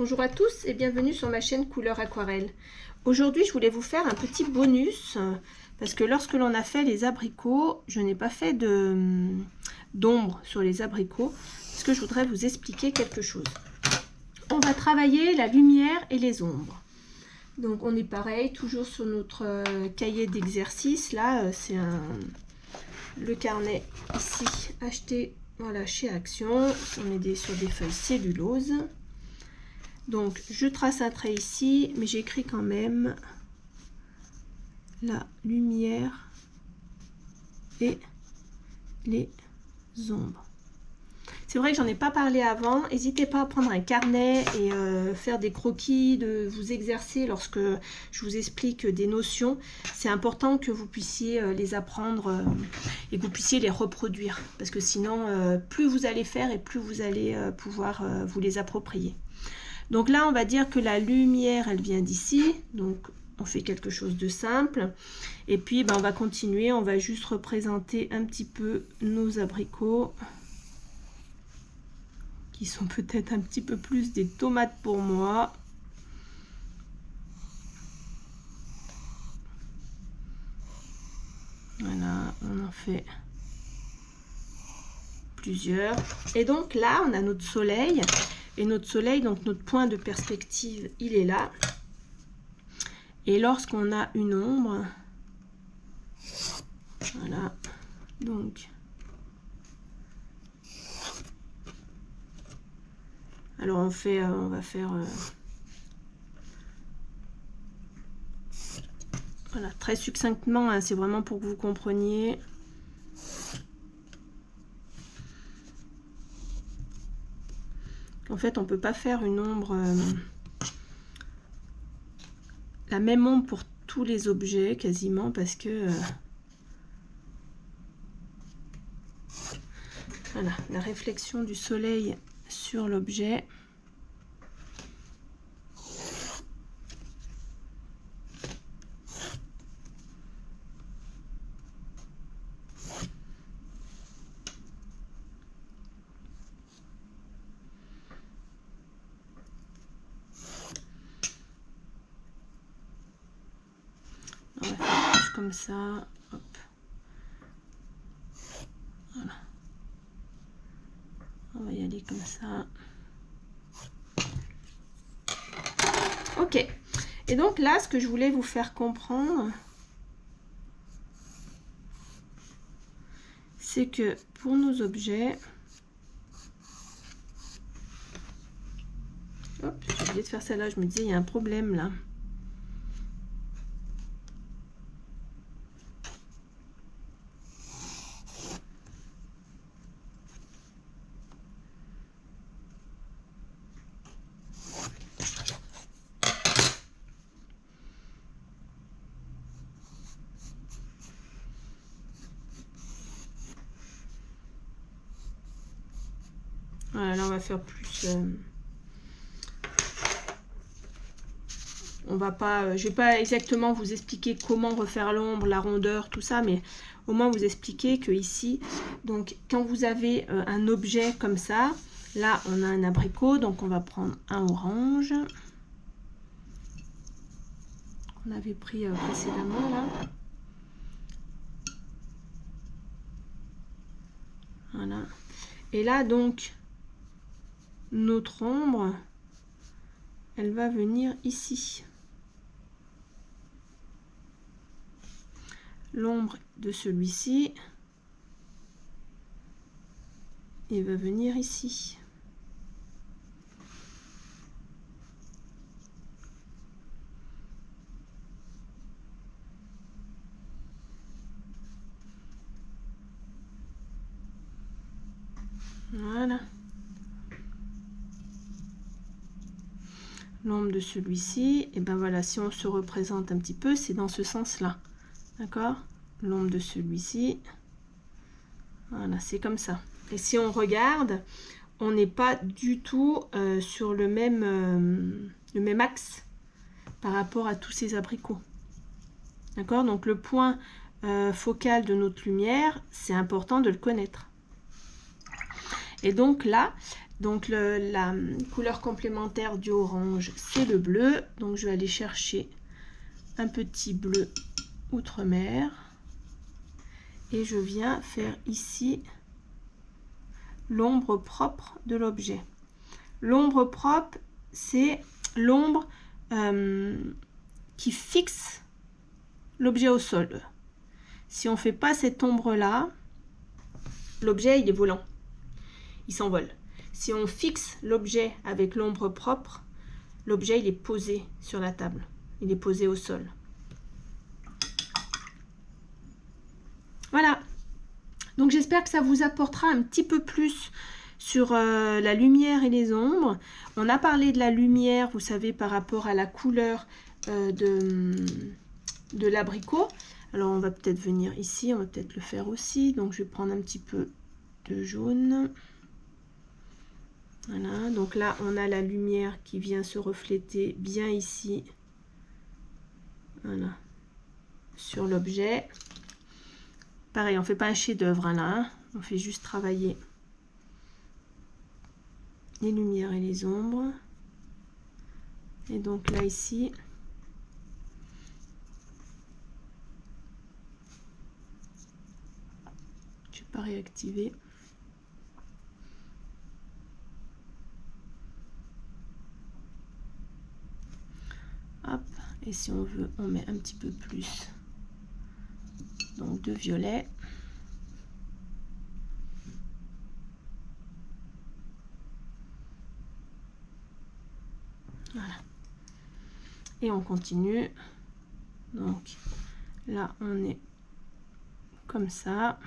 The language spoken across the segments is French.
Bonjour à tous et bienvenue sur ma chaîne Couleur Aquarelle. Aujourd'hui, je voulais vous faire un petit bonus parce que lorsque l'on a fait les abricots, je n'ai pas fait d'ombre sur les abricots parce que je voudrais vous expliquer quelque chose. On va travailler la lumière et les ombres. Donc on est pareil, toujours sur notre cahier d'exercice. Là, c'est le carnet ici acheté voilà, chez Action. On est sur des feuilles cellulose. Donc je trace un trait ici, mais j'écris quand même la lumière et les ombres. C'est vrai que j'en ai pas parlé avant. N'hésitez pas à prendre un carnet et faire des croquis, de vous exercer lorsque je vous explique des notions. C'est important que vous puissiez les apprendre et que vous puissiez les reproduire. Parce que sinon, plus vous allez faire et plus vous allez pouvoir vous les approprier. Donc là, on va dire que la lumière, elle vient d'ici. Donc, on fait quelque chose de simple. Et puis, ben, on va continuer. On va juste représenter un petit peu nos abricots. Qui sont peut-être un petit peu plus des tomates pour moi. Voilà, on en fait plusieurs. Et donc là, on a notre soleil. Et notre soleil, donc notre point de perspective, il est là. Et lorsqu'on a une ombre, voilà, donc, alors on va faire, voilà, très succinctement, hein, c'est vraiment pour que vous compreniez. En fait, on peut pas faire une ombre, la même ombre pour tous les objets quasiment parce que voilà, la réflexion du soleil sur l'objet. On va faire plus comme ça. Hop. Voilà. On va y aller comme ça. Ok. Et donc là, ce que je voulais vous faire comprendre, c'est que pour nos objets, hop, j'ai oublié de faire celle-là, je me disais, il y a un problème là. Voilà, là on va faire plus. On va pas, je vais pas exactement vous expliquer comment refaire l'ombre, la rondeur, tout ça, mais au moins vous expliquer que ici, donc quand vous avez un objet comme ça, là on a un abricot, donc on va prendre un orange qu'on avait pris précédemment là. Voilà. Et là donc notre ombre, elle va venir ici. L'ombre de celui-ci, il va venir ici. Voilà. L'ombre de celui-ci, et ben voilà, si on se représente un petit peu, c'est dans ce sens-là. D'accord? L'ombre de celui-ci. Voilà, c'est comme ça. Et si on regarde, on n'est pas du tout sur le même axe par rapport à tous ces abricots. D'accord? Donc le point focal de notre lumière, c'est important de le connaître. Et donc là, Donc la couleur complémentaire du orange, c'est le bleu. Donc je vais aller chercher un petit bleu Outre-mer. Et je viens faire ici l'ombre propre de l'objet. L'ombre propre, c'est l'ombre qui fixe l'objet au sol. Si on ne fait pas cette ombre-là, l'objet il est volant, il s'envole. Si on fixe l'objet avec l'ombre propre, l'objet il est posé sur la table, il est posé au sol. Voilà, donc j'espère que ça vous apportera un petit peu plus sur la lumière et les ombres. On a parlé de la lumière, vous savez, par rapport à la couleur de l'abricot. Alors on va peut-être venir ici, on va peut-être le faire aussi. Donc je vais prendre un petit peu de jaune. Voilà, donc là on a la lumière qui vient se refléter bien ici. Voilà, sur l'objet. Pareil, on ne fait pas un chef-d'œuvre hein, là, hein. On fait juste travailler les lumières et les ombres. Et donc là ici, je ne vais pas réactiver. Hop, et si on veut, on met un petit peu plus donc de violet. Voilà. Et on continue. Donc là, on est comme ça.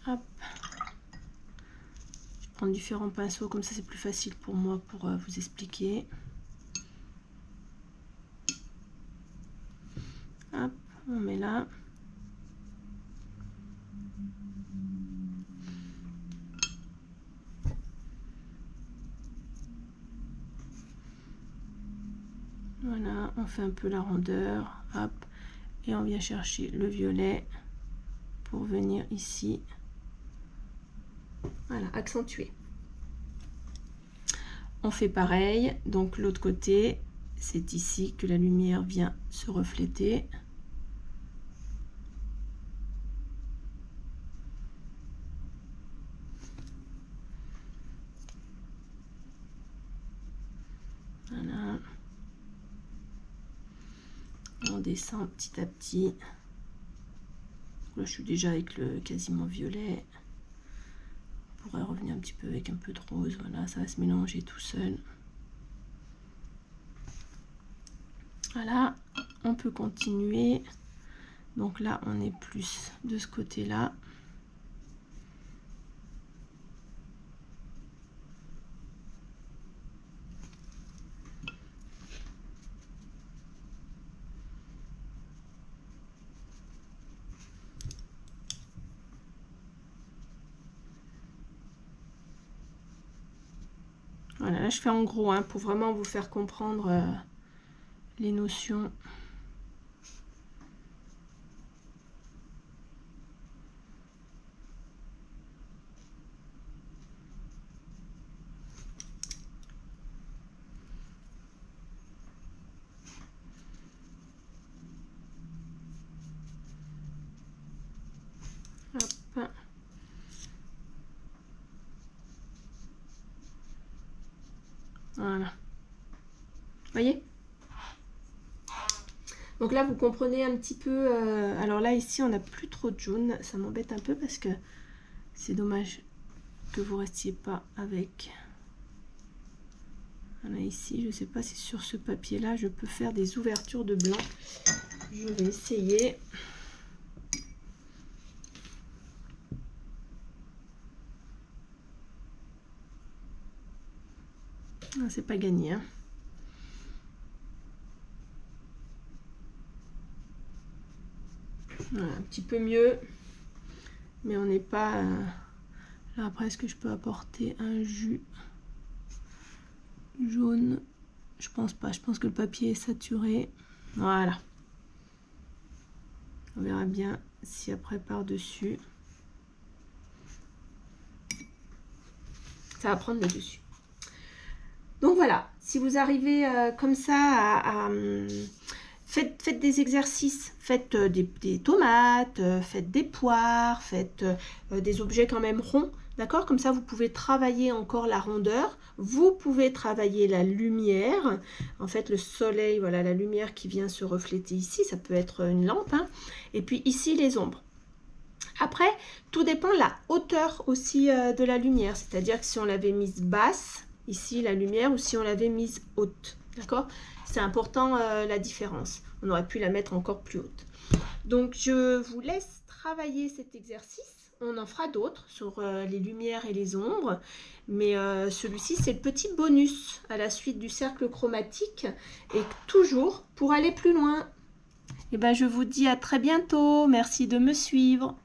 Hop. Je prends différents pinceaux, comme ça c'est plus facile pour moi pour vous expliquer. Hop, on met là. Voilà, on fait un peu la rondeur, hop, et on vient chercher le violet pour venir ici, voilà, accentuer. On fait pareil, donc l'autre côté, c'est ici que la lumière vient se refléter. Voilà. On descend petit à petit. Là, je suis déjà avec le quasiment violet. On pourrait revenir un petit peu avec un peu de rose. Voilà, ça va se mélanger tout seul. Voilà, on peut continuer. Donc là, on est plus de ce côté-là. Voilà, là je fais en gros hein, pour vraiment vous faire comprendre les notions. Hop. Voilà. Voyez? Donc là, vous comprenez un petit peu. Alors là, ici, on n'a plus trop de jaune. Ça m'embête un peu parce que c'est dommage que vous restiez pas avec. Voilà, ici, je ne sais pas si sur ce papier-là, je peux faire des ouvertures de blanc. Je vais essayer. Ah, c'est pas gagné, hein. Voilà, un petit peu mieux, mais on n'est pas là. Après, est-ce que je peux apporter un jus jaune? Je pense pas, je pense que le papier est saturé. Voilà, on verra bien si après par-dessus, ça va prendre le dessus. Donc voilà, si vous arrivez comme ça faites des exercices, faites des tomates, faites des poires, faites des objets quand même ronds, d'accord? Comme ça, vous pouvez travailler encore la rondeur, vous pouvez travailler la lumière, en fait le soleil, voilà la lumière qui vient se refléter ici, ça peut être une lampe, hein. Et puis ici les ombres. Après, tout dépend de la hauteur aussi de la lumière, c'est-à-dire que si on l'avait mise basse, ici la lumière, ou si on l'avait mise haute, d'accord? C'est important la différence. On aurait pu la mettre encore plus haute. Donc, je vous laisse travailler cet exercice. On en fera d'autres sur les lumières et les ombres. Mais celui-ci, c'est le petit bonus à la suite du cercle chromatique. Et toujours pour aller plus loin. Et ben, je vous dis à très bientôt. Merci de me suivre.